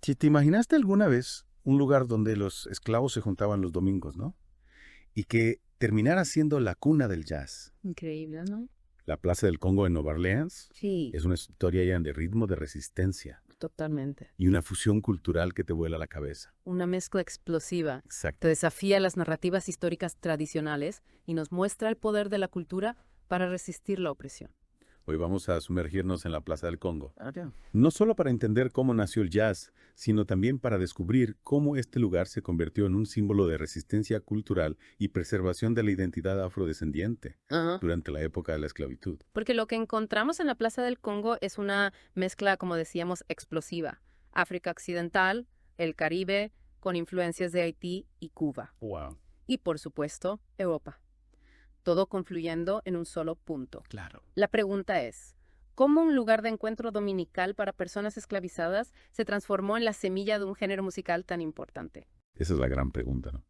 Si te imaginaste alguna vez un lugar donde los esclavos se juntaban los domingos, ¿no? Y que terminara siendo la cuna del jazz. Increíble, ¿no? La Plaza del Congo en Nueva Orleans Sí, es una historia llena de ritmo, de resistencia totalmente. y una fusión cultural que te vuela la cabeza. Una mezcla explosiva. Exacto. Te desafía las narrativas históricas tradicionales y nos muestra el poder de la cultura para resistir la opresión. Hoy vamos a sumergirnos en la Plaza del Congo. Claro. No solo para entender cómo nació el jazz, sino también para descubrir cómo este lugar se convirtió en un símbolo de resistencia cultural y preservación de la identidad afrodescendiente Ajá. durante la época de la esclavitud. Porque lo que encontramos en la Plaza del Congo es una mezcla, como decíamos, explosiva. África Occidental, el Caribe, con influencias de Haití y Cuba. Wow. Y, por supuesto, Europa. Todo confluyendo en un solo punto. Claro. La pregunta es, ¿cómo un lugar de encuentro dominical para personas esclavizadas se transformó en la semilla de un género musical tan importante? Esa es la gran pregunta, ¿no?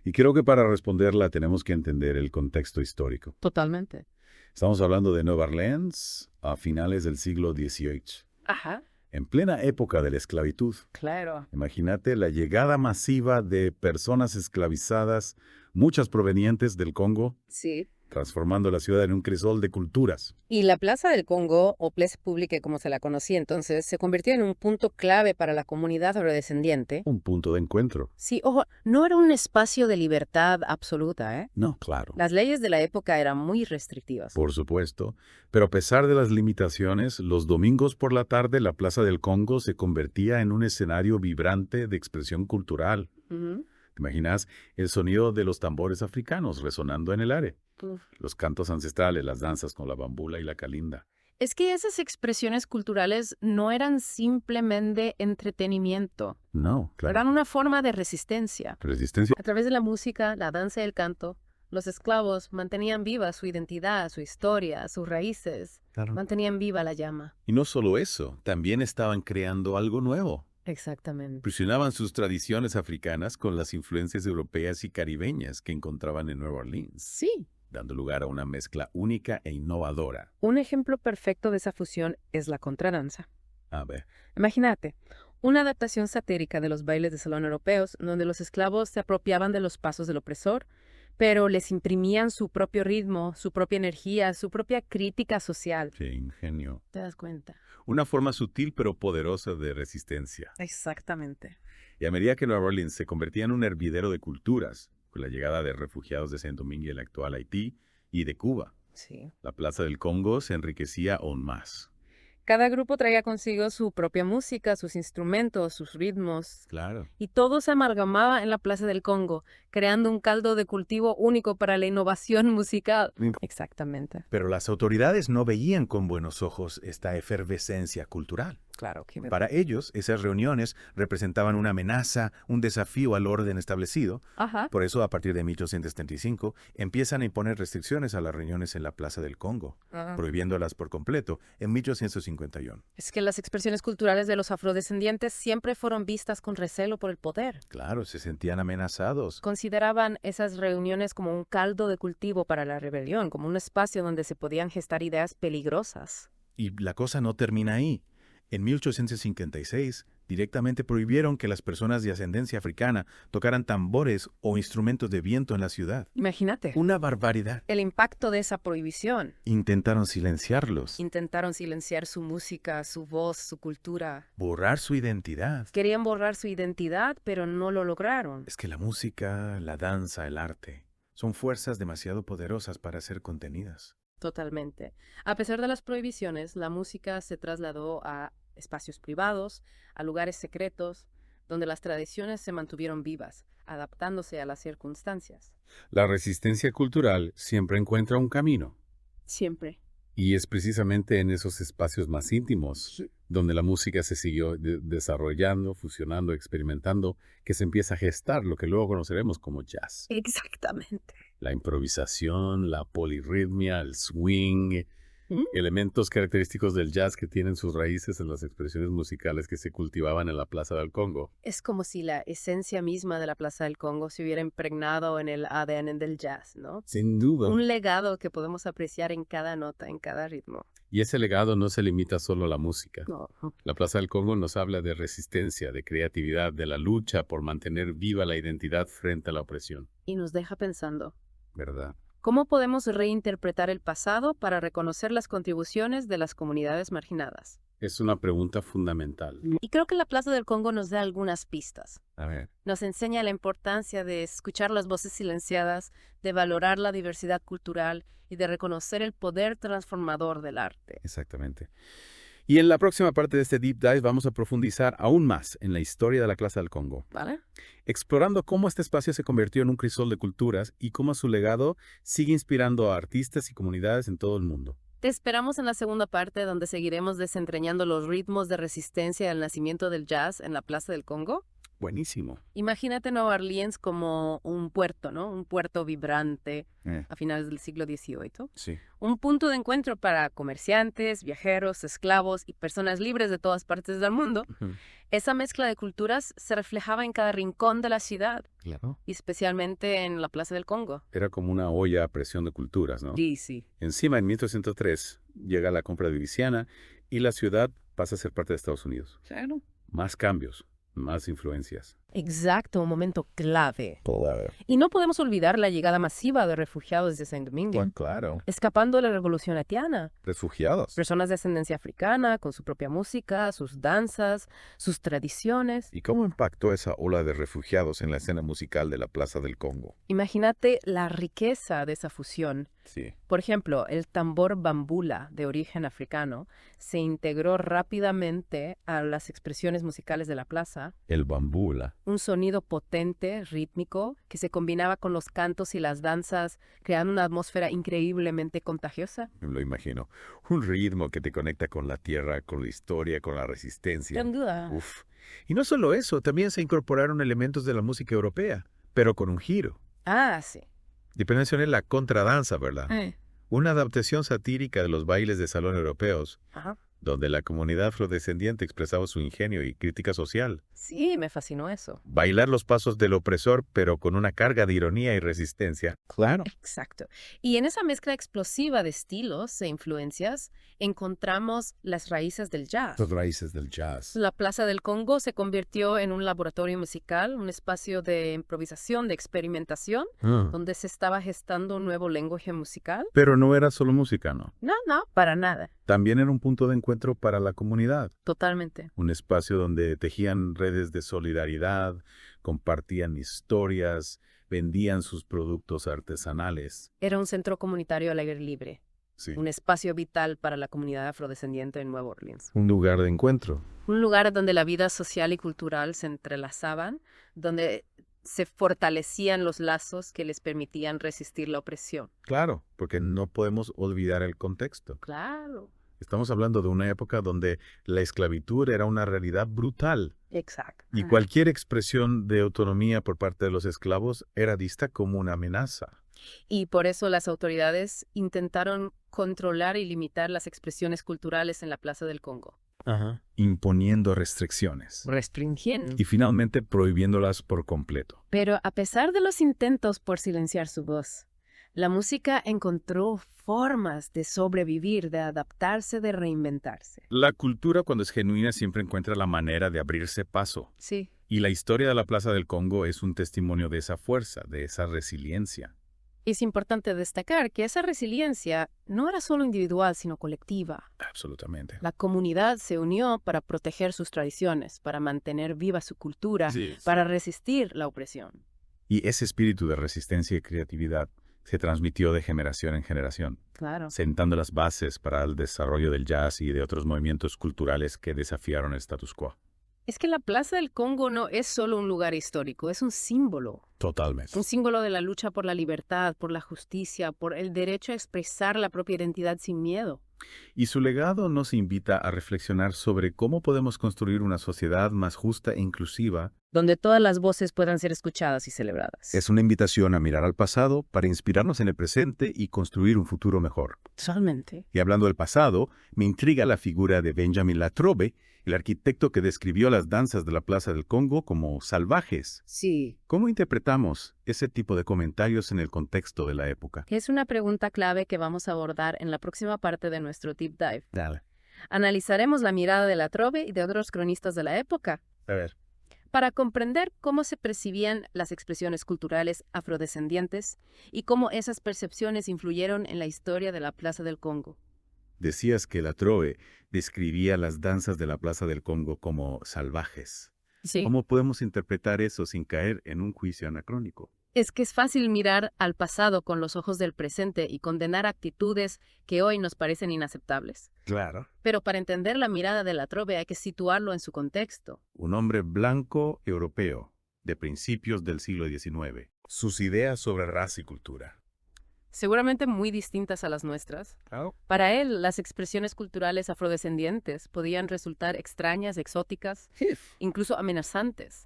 Y creo que para responderla tenemos que entender el contexto histórico. Totalmente. Estamos hablando de Nueva Orleans a finales del siglo XVIII, Ajá, en plena época de la esclavitud. claro. Imagínate la llegada masiva de personas esclavizadas, muchas provenientes del Congo, Sí. transformando la ciudad en un crisol de culturas. Y la Plaza del Congo, o Place Publique como se la conocía entonces, se convirtió en un punto clave para la comunidad afrodescendiente. Un punto de encuentro. Sí, ojo, no era un espacio de libertad absoluta, ¿eh? No, claro. Las leyes de la época eran muy restrictivas. Por supuesto. Pero a pesar de las limitaciones, los domingos por la tarde la Plaza del Congo se convertía en un escenario vibrante de expresión cultural. Ujú. ¿Te imaginas el sonido de los tambores africanos resonando en el aire? Uf. Los cantos ancestrales, las danzas con la bambula y la calinda. Es que esas expresiones culturales no eran simplemente entretenimiento, No, claro. eran una forma de resistencia. Resistencia. A través de la música, la danza y el canto, los esclavos mantenían viva su identidad, su historia, sus raíces, Claro. mantenían viva la llama. Y no solo eso, también estaban creando algo nuevo. Exactamente. Fusionaban sus tradiciones africanas con las influencias europeas y caribeñas que encontraban en Nueva Orleans, Sí. dando lugar a una mezcla única e innovadora. Un ejemplo perfecto de esa fusión es la contradanza. A ver, Imagínate, una adaptación satírica de los bailes de salón europeos, donde los esclavos se apropiaban de los pasos del opresor, pero les imprimían su propio ritmo, su propia energía, su propia crítica social. qué ingenio. ¿Te das cuenta? Una forma sutil pero poderosa de resistencia. Exactamente. Y a medida que Nueva Orleans se convertía en un hervidero de culturas, con la llegada de refugiados de Saint-Domingue y el actual Haití, y de Cuba, Sí. la Plaza del Congo se enriquecía aún más. Cada grupo traía consigo su propia música, sus instrumentos, sus ritmos, Claro. y todo se amalgamaba en la Plaza del Congo, creando un caldo de cultivo único para la innovación musical. Exactamente. Pero las autoridades no veían con buenos ojos esta efervescencia cultural. Claro que Para ellos, esas reuniones representaban una amenaza, un desafío al orden establecido. Ajá. Por eso, a partir de 1835, empiezan a imponer restricciones a las reuniones en la Plaza del Congo, prohibiéndolas por completo en 1851. Es que las expresiones culturales de los afrodescendientes siempre fueron vistas con recelo por el poder. Claro, se sentían amenazados. Consideraban esas reuniones como un caldo de cultivo para la rebelión, como un espacio donde se podían gestar ideas peligrosas. Y la cosa no termina ahí. En 1856, directamente prohibieron que las personas de ascendencia africana tocaran tambores o instrumentos de viento en la ciudad. Imagínate. Una barbaridad. El impacto de esa prohibición. Intentaron silenciarlos, Intentaron silenciar su música, su voz, su cultura. borrar su identidad. Querían borrar su identidad, pero no lo lograron. Es que la música, la danza, el arte, son fuerzas demasiado poderosas para ser contenidas. Totalmente. A pesar de las prohibiciones, la música se trasladó a espacios privados, a lugares secretos, donde las tradiciones se mantuvieron vivas, adaptándose a las circunstancias. La resistencia cultural siempre encuentra un camino. Siempre. Y es precisamente en esos espacios más íntimos donde la música se siguió desarrollando, fusionando, experimentando, que se empieza a gestar lo que luego conoceremos como jazz. Exactamente. La improvisación, la polirritmia, el swing, Elementos característicos del jazz que tienen sus raíces en las expresiones musicales que se cultivaban en la Plaza del Congo. Es como si la esencia misma de la Plaza del Congo se hubiera impregnado en el ADN del jazz, ¿no? Sin duda. Un legado que podemos apreciar en cada nota, en cada ritmo. Y ese legado no se limita solo a la música. No. La Plaza del Congo nos habla de resistencia, de creatividad, de la lucha por mantener viva la identidad frente a la opresión. Y nos deja pensando, ¿Verdad? ¿cómo podemos reinterpretar el pasado para reconocer las contribuciones de las comunidades marginadas? Es una pregunta fundamental. Y creo que la Plaza del Congo nos da algunas pistas. A ver. Nos enseña la importancia de escuchar las voces silenciadas, de valorar la diversidad cultural y de reconocer el poder transformador del arte. Exactamente. Y en la próxima parte de este Deep Dive vamos a profundizar aún más en la historia de la Plaza del Congo, ¿Vale? explorando cómo este espacio se convirtió en un crisol de culturas y cómo su legado sigue inspirando a artistas y comunidades en todo el mundo. Te esperamos en la segunda parte donde seguiremos desentrañando los ritmos de resistencia al nacimiento del jazz en la Plaza del Congo. Buenísimo. Imagínate Nueva Orleans como un puerto, ¿no? Un puerto vibrante a finales del siglo XVIII. Sí. Un punto de encuentro para comerciantes, viajeros, esclavos y personas libres de todas partes del mundo. Esa mezcla de culturas se reflejaba en cada rincón de la ciudad, Claro. y especialmente en la Plaza del Congo. Era como una olla a presión de culturas, ¿no? Sí. Encima, en 1803, llega la compra de Luisiana y la ciudad pasa a ser parte de Estados Unidos. Claro. Más cambios, más influencias. Exacto, un momento clave. Claro. Y no podemos olvidar la llegada masiva de refugiados de Saint Domingue, Claro. escapando de la revolución haitiana. Refugiados. Personas de ascendencia africana, con su propia música, sus danzas, sus tradiciones. ¿Y cómo impactó esa ola de refugiados en la escena musical de la Plaza del Congo? Imagínate la riqueza de esa fusión. Sí. Por ejemplo, el tambor bambula, de origen africano, se integró rápidamente a las expresiones musicales de la plaza. El bambula. Un sonido potente, rítmico, que se combinaba con los cantos y las danzas, creando una atmósfera increíblemente contagiosa. Me lo imagino. Un ritmo que te conecta con la tierra, con la historia, con la resistencia. Sin duda. Uf. Y no solo eso, también se incorporaron elementos de la música europea, pero con un giro. Ah, sí. Y mencioné la contradanza, ¿verdad? Una adaptación satírica de los bailes de salón europeos, Ajá. donde la comunidad afrodescendiente expresaba su ingenio y crítica social. Sí, me fascinó eso. Bailar los pasos del opresor, pero con una carga de ironía y resistencia. Claro. Exacto. Y en esa mezcla explosiva de estilos e influencias, encontramos las raíces del jazz. Las raíces del jazz. La Plaza del Congo se convirtió en un laboratorio musical, un espacio de improvisación, de experimentación, donde se estaba gestando un nuevo lenguaje musical. Pero no era solo música, ¿no? No, para nada. También era un punto de encuentro para la comunidad. Totalmente. Un espacio donde tejían redes de solidaridad, compartían historias, vendían sus productos artesanales. Era un centro comunitario al aire libre, Sí. un espacio vital para la comunidad afrodescendiente en Nueva Orleans. Un lugar de encuentro. Un lugar donde la vida social y cultural se entrelazaban, donde se fortalecían los lazos que les permitían resistir la opresión. Claro, porque no podemos olvidar el contexto. Claro. Estamos hablando de una época donde la esclavitud era una realidad brutal Exacto. y cualquier expresión de autonomía por parte de los esclavos era vista como una amenaza. Y por eso las autoridades intentaron controlar y limitar las expresiones culturales en la Plaza del Congo. Imponiendo restricciones Restringiendo. y finalmente prohibiéndolas por completo. Pero a pesar de los intentos por silenciar su voz, la música encontró formas de sobrevivir, de adaptarse, de reinventarse. La cultura, cuando es genuina, siempre encuentra la manera de abrirse paso. Sí. Y la historia de la Plaza del Congo es un testimonio de esa fuerza, de esa resiliencia. Es importante destacar que esa resiliencia no era solo individual, sino colectiva. Absolutamente. La comunidad se unió para proteger sus tradiciones, para mantener viva su cultura, para resistir la opresión. Y ese espíritu de resistencia y creatividad se transmitió de generación en generación, Claro. sentando las bases para el desarrollo del jazz y de otros movimientos culturales que desafiaron el status quo. Es que la Plaza del Congo no es solo un lugar histórico, es un símbolo. Totalmente. Un símbolo de la lucha por la libertad, por la justicia, por el derecho a expresar la propia identidad sin miedo. Y su legado nos invita a reflexionar sobre cómo podemos construir una sociedad más justa e inclusiva donde todas las voces puedan ser escuchadas y celebradas. Es una invitación a mirar al pasado para inspirarnos en el presente y construir un futuro mejor. Totalmente. Y hablando del pasado, me intriga la figura de Benjamin Latrobe, el arquitecto que describió las danzas de la Plaza del Congo como salvajes. Sí. ¿Cómo interpretamos ese tipo de comentarios en el contexto de la época? Es una pregunta clave que vamos a abordar en la próxima parte de nuestro Deep Dive. Dale. Analizaremos la mirada de Latrobe y de otros cronistas de la época A ver. para comprender cómo se percibían las expresiones culturales afrodescendientes y cómo esas percepciones influyeron en la historia de la Plaza del Congo. Decías que Latrobe describía las danzas de la Plaza del Congo como salvajes. Sí. ¿Cómo podemos interpretar eso sin caer en un juicio anacrónico? Es que es fácil mirar al pasado con los ojos del presente y condenar actitudes que hoy nos parecen inaceptables. Claro. Pero para entender la mirada de Latrobe hay que situarlo en su contexto. Un hombre blanco europeo de principios del siglo XIX. Sus ideas sobre raza y cultura. Seguramente muy distintas a las nuestras. Para él, las expresiones culturales afrodescendientes podían resultar extrañas, exóticas, incluso amenazantes.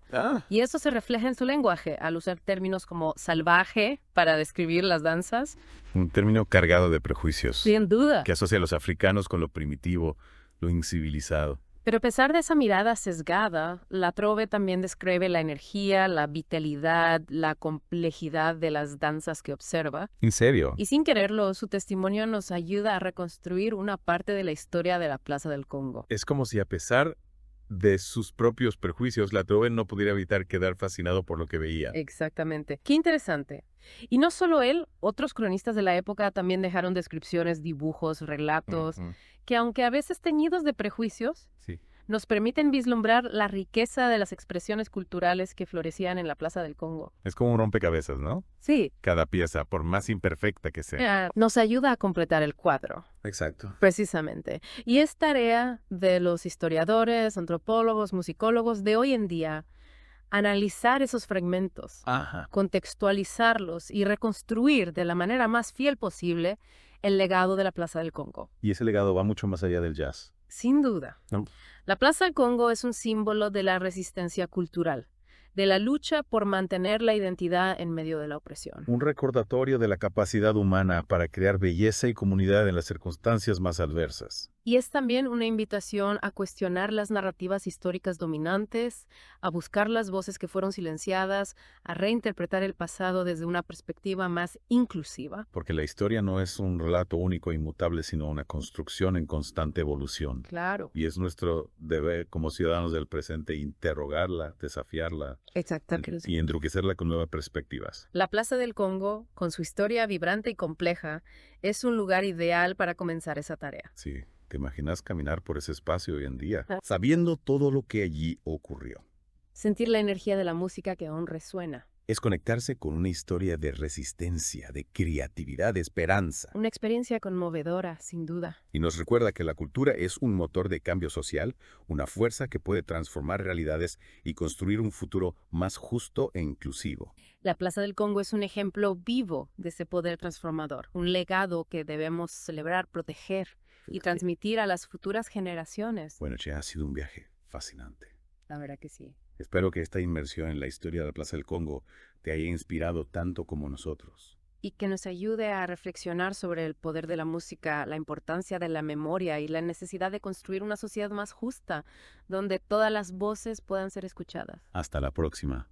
Y eso se refleja en su lenguaje, al usar términos como salvaje para describir las danzas. Un término cargado de prejuicios. Sin duda. Que asocia a los africanos con lo primitivo, lo incivilizado. Pero a pesar de esa mirada sesgada, Latrobe también describe la energía, la vitalidad, la complejidad de las danzas que observa. ¿En serio? Y sin quererlo, su testimonio nos ayuda a reconstruir una parte de la historia de la Plaza del Congo. Es como si a pesar de sus propios prejuicios, Latrobe no pudiera evitar quedar fascinado por lo que veía. Exactamente. Qué interesante. Y no solo él, otros cronistas de la época también dejaron descripciones, dibujos, relatos, que aunque a veces teñidos de prejuicios, Sí. nos permiten vislumbrar la riqueza de las expresiones culturales que florecían en la Plaza del Congo. Es como un rompecabezas, ¿no? Sí, Cada pieza, por más imperfecta que sea. nos ayuda a completar el cuadro. Exacto. Precisamente. Y es tarea de los historiadores, antropólogos, musicólogos de hoy en día analizar esos fragmentos, Ajá. contextualizarlos y reconstruir de la manera más fiel posible el legado de la Plaza del Congo. Y ese legado va mucho más allá del jazz. Sin duda. No. La Plaza del Congo es un símbolo de la resistencia cultural, de la lucha por mantener la identidad en medio de la opresión. Un recordatorio de la capacidad humana para crear belleza y comunidad en las circunstancias más adversas. Y es también una invitación a cuestionar las narrativas históricas dominantes, a buscar las voces que fueron silenciadas, a reinterpretar el pasado desde una perspectiva más inclusiva. Porque la historia no es un relato único e inmutable, sino una construcción en constante evolución. Claro. Y es nuestro deber como ciudadanos del presente interrogarla, desafiarla Exactamente. y enriquecerla con nuevas perspectivas. La Plaza del Congo, con su historia vibrante y compleja, es un lugar ideal para comenzar esa tarea. Sí, ¿te imaginas caminar por ese espacio hoy en día, sabiendo todo lo que allí ocurrió? Sentir la energía de la música que aún resuena. Es conectarse con una historia de resistencia, de creatividad, de esperanza. Una experiencia conmovedora, sin duda. Y nos recuerda que la cultura es un motor de cambio social, una fuerza que puede transformar realidades y construir un futuro más justo e inclusivo. La Plaza del Congo es un ejemplo vivo de ese poder transformador, un legado que debemos celebrar, proteger y transmitir a las futuras generaciones. Bueno, che, ha sido un viaje fascinante. La verdad que sí. Espero que esta inmersión en la historia de la Plaza del Congo te haya inspirado tanto como nosotros. Y que nos ayude a reflexionar sobre el poder de la música, la importancia de la memoria y la necesidad de construir una sociedad más justa, donde todas las voces puedan ser escuchadas. Hasta la próxima.